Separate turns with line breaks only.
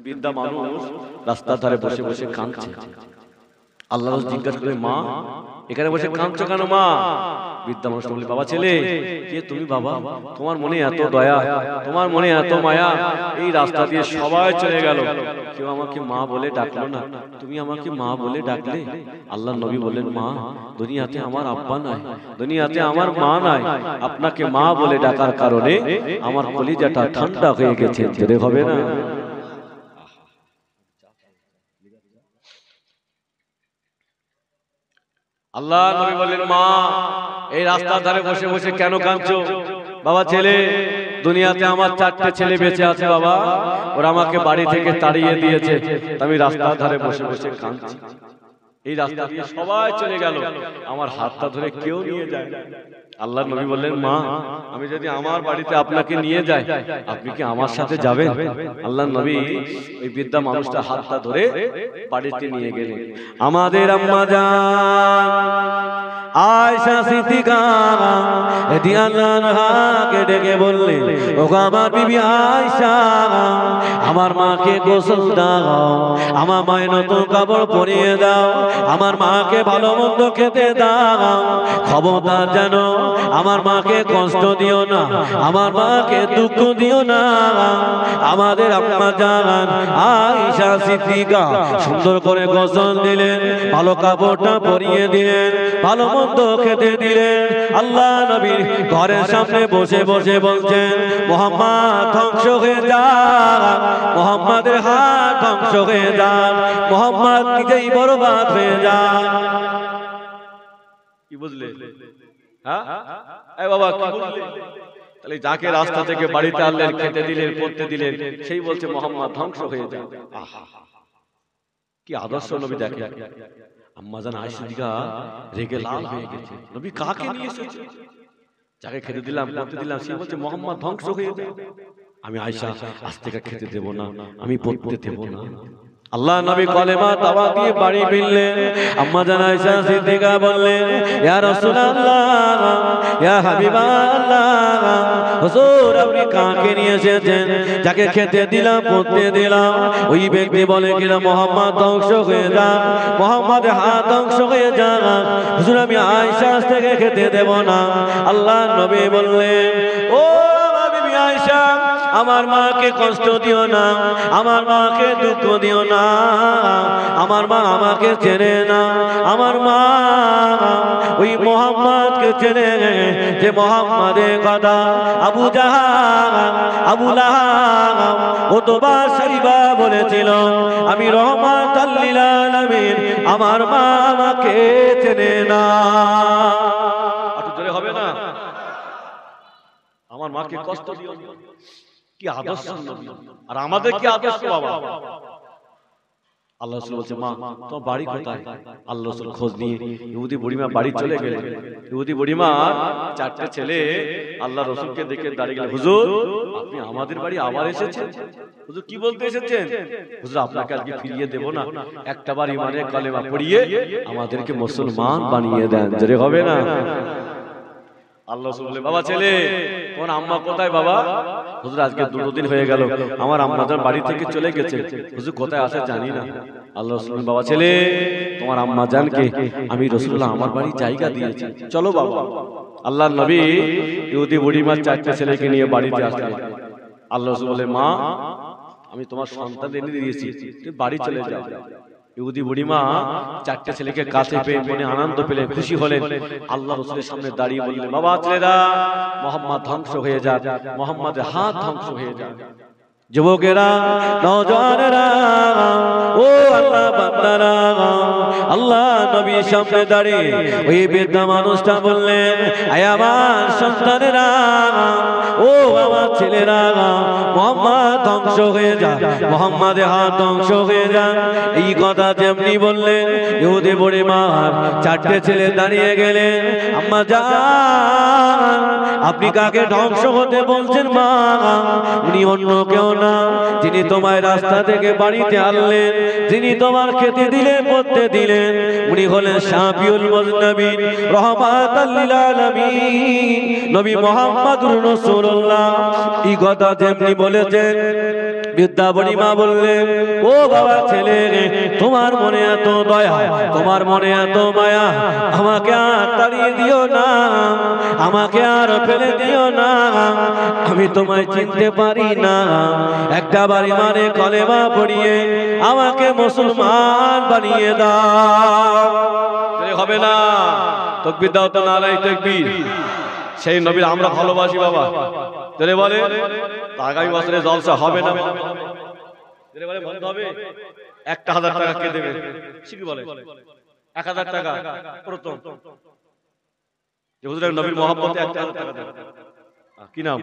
বৃদ্ধা মানুষ রাস্তার ধারে বসে বসে কাঁদছে। আল্লাহ জিজ্ঞাসা করে, মা এখানে বসে কাঁদছো কেন মা? বৃদ্ধা মানুষ বলে, বাবা ছেলে কে তুমি বাবা? তোমার মনে এত দয়া, তোমার মনে এত মায়া, এই রাস্তা দিয়ে সবাই চলে গেল, কেউ আমাকে মা বলে ডাকলো না, তুমি আমাকে মা বলে ডাকলে। আল্লাহ নবী বললেন, মা দুনিয়াতে আমার আব্বা নাই, দুনিয়াতে আমার মা নাই, আপনাকে মা বলে ডাকার কারণে আমার কলিজাটা ঠান্ডা হয়ে গেছে। জোরে হবে না? আল্লাহ নবী বললেন, মা এই রাস্তার ধারে বসে বসে কেন কাঁদছো? বাবা ছেলে দুনিয়াতে আমার 4টে ছেলে বেঁচে আছে বাবা, ওরা আমাকে বাড়ি থেকে তাড়িয়ে দিয়েছে, আমি রাস্তার ধারে বসে বসে কাঁদছি। এই রাস্তা দিয়ে সবাই চলে গেল, আমার হাতটা ধরে কেউ নিয়ে যায়। আল্লাহ নবী বললেন, মা আমি যদি আমার বাড়িতে আপনাকে নিয়ে যাই, আপনি কি আমার সাথে যাবেন? আল্লাহ নবী ওই বৃদ্ধা মানুষটা হাতটা ধরে বাড়িতে নিয়ে গেলেন। আমাদের আম্মা জান আয়েশা সিদ্দিকা রাদিয়াল্লাহু আনহাকে ডেকে বললেন, ওগো আমার বিবি আয়েশা, আমার মাকে গোসল দাও, আমার মায়ের নতুন কাপড় পরিয়ে দাও, আমার মাকে ভালো মন্দ খেতে দাও, খবরদার জানো আমার মাকে কষ্ট দিও না, আমার মাকে দুঃখ দিও না। আমাদের আম্মা জান আয়েশা সিদ্দিকা সুন্দর করে গোসল দিলেন, ভালো কাপড়টা পরিয়ে দিলেন, ভালো মন্দ খেতে দিলেন। আল্লাহ নবীর ঘরের সামনে বসে বসে বলছেন, মুহাম্মদ ধ্বংস হয়ে যাক, মুহাম্মাদের হাত ধ্বংস হয়ে যাক, মুহাম্মদ নিজেই বরবাদ হয়ে যাক। কি বুঝলে? হ্যাঁ এই বাবা কি বুঝলে? তাহলে যাকে রাস্তা থেকে বাড়িতে আনলেন, খেতে দিলেন, পড়তে দিলেন, সেই বলছে মুহাম্মদ ধ্বংস হয়ে যাক। আহা কি আদর্শ নবী! দেখে আম্মা জান আয়েশা সিদ্দিকা রেগে লাল হয়ে গেছে। নবী কাকে নিয়ে এসেছে? যাকে খেতে দিলাম, পড়তে দিলাম, সে বলছে মুহাম্মদ ধ্বংস হয়ে যাক। আমি আয়েশা আজ থেকে খেতে দেব না, আমি পড়তে দেব না। আল্লাহ নবী কলেমা তাওবা দিয়ে বাড়ি ফিরলেন। আম্মা জান আয়েশা সিদ্দিকা বললেন, ইয়া রাসূলুল্লাহ, ইয়া হাবিবাল্লাহ, হুজুর আপনি কাকে নিয়ে এসেছেন? যাকে খেতে দিলাম, পড়তে দিলাম, ওই ব্যক্তি বলে কিনা মুহাম্মদ ধ্বংস হয়ে যাক, মুহাম্মাদের হাত ধ্বংস হয়ে যাক। হুজুর আমি আয়েশা আজ থেকে খেতে দেব না। আল্লাহ নবী বললেন, ও বিবি আয়েশা, আমার মাকে কষ্ট দিও না, আমার মাকে দুঃখ দিও না, আমার মা আমাকে চেনে না, আমার মা ওই মুহাম্মদকে চেনে, যে মুহাম্মাদের কথা আবু জাহাল, আবু লাহাব, উতবা সাইবা বলেছিল আমি রহমাতুল লিল আলামিন, আমার মা আমাকে চেনে না। একটু জোরে হবে না? আমার মাকে কষ্ট দিও না। কি আদর্শ নবী! আর আমাদের কি আদর্শ বাবা! আল্লাহ রাসূল বলছে, মা তোমার বাড়ি কোথায়? আল্লাহ রাসূল খোঁজ নিয়ে ইহুদি বুড়িমা বাড়ি চলে গেলেন। ইহুদি বুড়িমা 4টে ছেলে আল্লাহ রাসূলকে দেখে দাঁড়িয়ে গেলেন, হুজুর আপনি আমাদের বাড়ি আবার এসেছেন? হুজুর কি বলতে এসেছেন? হুজুর আপনাকে আজকে ফিরিয়ে দেব না, একটাবার ঈমানের কালেমা পড়িয়ে আমাদেরকে মুসলমান বানিয়ে দেন। জোরে হবে না? আল্লাহ রাসূল বলে, বাবা ছেলে তোমার আম্মা কোথায় বাবা? হুজুর আজকে 2 দিন হয়ে গেল আমার আম্মা জান বাড়ি থেকে চলে গেছে, হুজুর কোথায় আছে জানি না। আল্লাহ রাসূল, বাবা ছেলে তোমার আম্মা জানকে আমি রাসূলুল্লাহ আমার বাড়ি জায়গা দিয়েছি, চলো বাবা। আল্লাহর নবী ইহুদি বুড়িমা 4টে ছেলেকে নিয়ে বাড়িতে আসলেন। আল্লাহ রাসূল বলে, মা আমি তোমার সন্তান এনে দিয়েছি, তুমি বাড়ি চলে যাও। ইহুদি বুড়িমা 4টে ছেলেকে কাছে পেয়ে মনে আনন্দ পেলে, খুশি হলেন। আল্লাহ রাসূলের সামনে দাঁড়িয়ে বললেন, বাবা ছেলেরা মুহাম্মদ ধ্বংস হয়ে যাক, মুহাম্মাদের হাত ধ্বংস হয়ে যাক। যুবকেরা, নওজওয়ানেরা, ও আল্লাহ বান্দারা, আল্লাহ নবীর সামনে দাঁড়িয়ে ওই বৃদ্ধা মানুষটা বললেন, আয় আমার সন্তানেরা, ও আমার ছেলেরা, মুহাম্মদ ধ্বংস হয়ে যাক, মুহাম্মাদের হাত ধ্বংস হয়ে যাক। এই কথা যেমনি বললেন, ইহুদি বুড়িমার 4টে ছেলে দাঁড়িয়ে গেলেন। আম্মা জান আপনি কাকে ধ্বংস হতে বলছেন মা? উনি অন্য কেউ না, যিনি তোমায় রাস্তা থেকে বাড়িতে আনলেন, যিনি তোমার খেতে দিলেন, পড়তে দিলেন, উনি হলেন শাফিউল মুজনাবিন, রহমাতুল লিল আলামিন, নবী মুহাম্মদুর রাসূলুল্লাহ। এই কথা যেমনি বলেছেন বৃদ্ধা বুড়িমা বললেন, ও বাবা ছেলে, তোমার মনে এত দয়া, তোমার মনে এত মায়া, আমাকে আর তাড়িয়ে দিও না, আমাকে আর ফেলে দিও না, আমি তোমায় চিনতে পারি না, একটা বাড়ি মানে কলেমা পড়িয়ে আমাকে মুসলমান বানিয়ে দাও। হবে না, তাকবীর দাও তো, নারায়ে তাকবীর। সেই নবীর আমরা ভালোবাসি বাবা, জোরে বলে। আগামী বছরে জলসা হবে না, জোরে বলে বন্ধ হবে। 1000 টাকা কে দেবে? ঠিক বলে 1000 টাকা প্রথম যে হুজুরের নবীর মহব্বতে 1000 টাকা দেবে। কি নাম?